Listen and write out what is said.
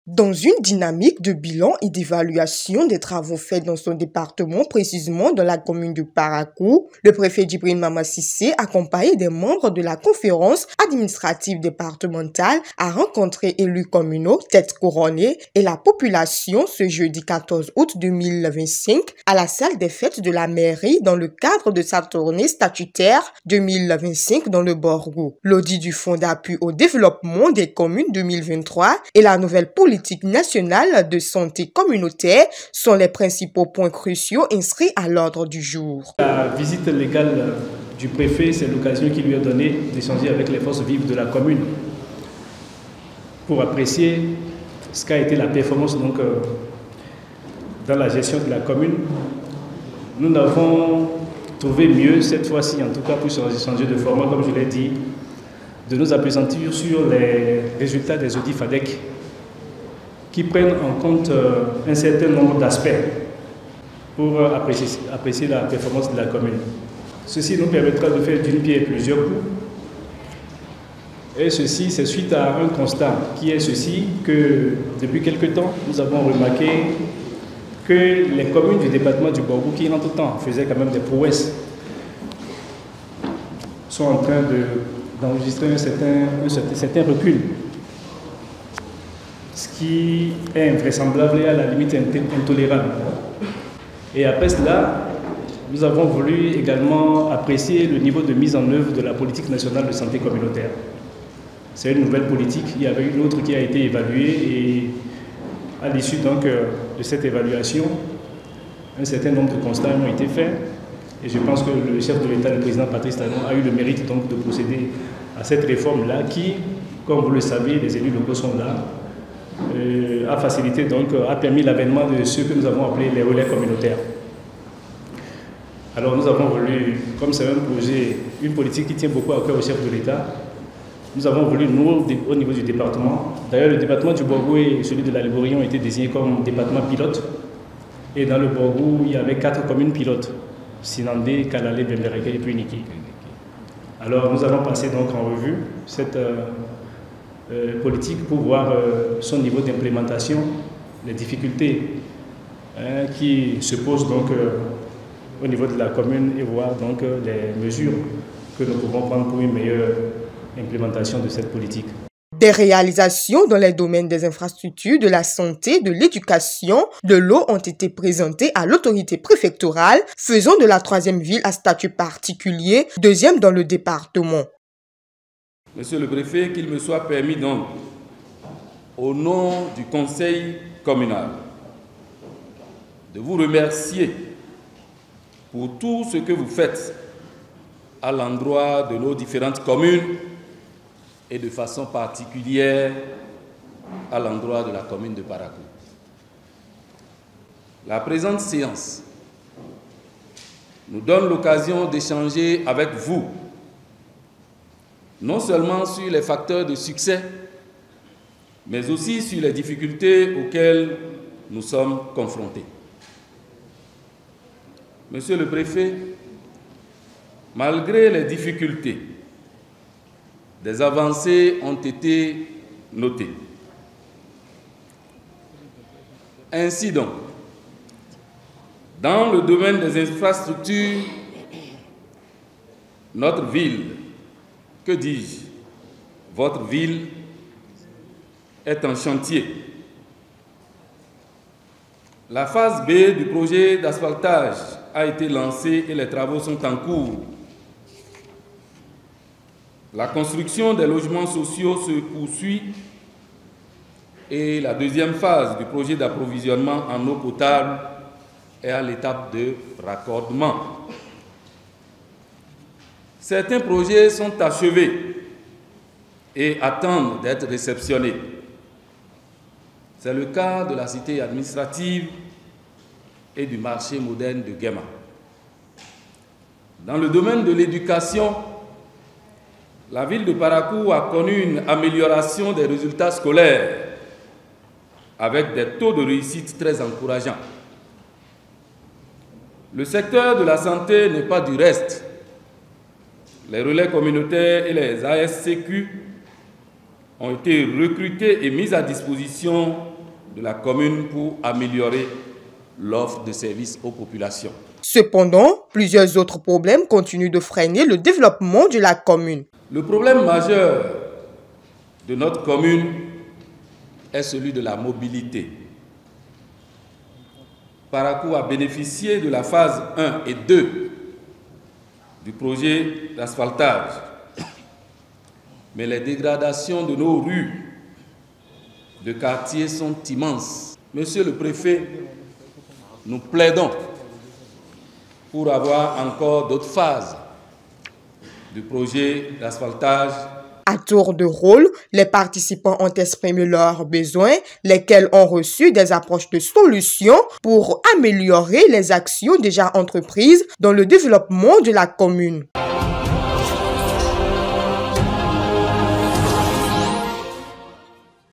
Dans une dynamique de bilan et d'évaluation des travaux faits dans son département, précisément dans la commune de Parakou, le préfet Djibril Mama Cissé, accompagné des membres de la conférence administrative départementale, a rencontré élus communaux, têtes couronnées et la population ce jeudi 14 août 2025 à la salle des fêtes de la mairie dans le cadre de sa tournée statutaire 2025 dans le Borgou. L'audit du Fonds d'appui au développement des communes 2023 et la nouvelle politique nationale de santé communautaire sont les principaux points cruciaux inscrits à l'ordre du jour. La visite légale du préfet, c'est l'occasion qui lui a donné d'échanger avec les forces vives de la commune pour apprécier ce qu'a été la performance dans la gestion de la commune. Nous n'avons trouvé mieux cette fois-ci, en tout cas pour changer de format, comme je l'ai dit, de nous appesantir sur les résultats des audits FADEC qui prennent en compte un certain nombre d'aspects pour apprécier la performance de la commune. Ceci nous permettra de faire d'une pierre plusieurs coups. Et ceci, c'est suite à un constat qui est ceci, que depuis quelque temps, nous avons remarqué que les communes du département du Borgou, qui en tout temps faisaient quand même des prouesses, sont en train d'enregistrer un certain recul. Ce qui est invraisemblable et à la limite intolérable. Et après cela, nous avons voulu également apprécier le niveau de mise en œuvre de la politique nationale de santé communautaire. C'est une nouvelle politique, il y avait une autre qui a été évaluée et à l'issue de cette évaluation, un certain nombre de constats ont été faits et je pense que le chef de l'État, le président Patrice Talon, a eu le mérite de procéder à cette réforme-là qui, comme vous le savez, les élus locaux sont là, a facilité a permis l'avènement de ce que nous avons appelé les relais communautaires. Alors nous avons voulu, comme c'est un projet, une politique qui tient beaucoup à cœur au chef de l'État, nous avons voulu, nous, au niveau du département, d'ailleurs le département du Borgou et celui de la Liborie ont été désignés comme département pilote. Et dans le Borgou, il y avait 4 communes pilotes, Sinandé, Kalalé, Bembereke et puis Niki. Alors nous allons passer donc en revue cette politique pour voir son niveau d'implémentation, les difficultés qui se posent au niveau de la commune et voir les mesures que nous pouvons prendre pour une meilleure implémentation de cette politique. Des réalisations dans les domaines des infrastructures, de la santé, de l'éducation, de l'eau ont été présentées à l'autorité préfectorale, faisant de la 3e ville à statut particulier, 2e dans le département. Monsieur le préfet, qu'il me soit permis donc, au nom du conseil communal, de vous remercier pour tout ce que vous faites à l'endroit de nos différentes communes et de façon particulière à l'endroit de la commune de Parakou. La présente séance nous donne l'occasion d'échanger avec vous non seulement sur les facteurs de succès, mais aussi sur les difficultés auxquelles nous sommes confrontés. Monsieur le préfet, malgré les difficultés, des avancées ont été notées. Ainsi donc, dans le domaine des infrastructures, notre ville, que dis-je, votre ville est en chantier. La phase B du projet d'asphaltage a été lancée et les travaux sont en cours. La construction des logements sociaux se poursuit et la 2e phase du projet d'approvisionnement en eau potable est à l'étape de raccordement. Certains projets sont achevés et attendent d'être réceptionnés. C'est le cas de la cité administrative et du marché moderne de Guéma. Dans le domaine de l'éducation, la ville de Parakou a connu une amélioration des résultats scolaires avec des taux de réussite très encourageants. Le secteur de la santé n'est pas du reste. Les relais communautaires et les ASCQ ont été recrutés et mis à disposition de la commune pour améliorer l'offre de services aux populations. Cependant, plusieurs autres problèmes continuent de freiner le développement de la commune. Le problème majeur de notre commune est celui de la mobilité. Parakou a bénéficié de la phase 1 et 2 du projet d'asphaltage. Mais les dégradations de nos rues, de quartiers sont immenses. Monsieur le préfet, nous plaidons pour avoir encore d'autres phases du projet d'asphaltage. À tour de rôle, les participants ont exprimé leurs besoins, lesquels ont reçu des approches de solutions pour améliorer les actions déjà entreprises dans le développement de la commune.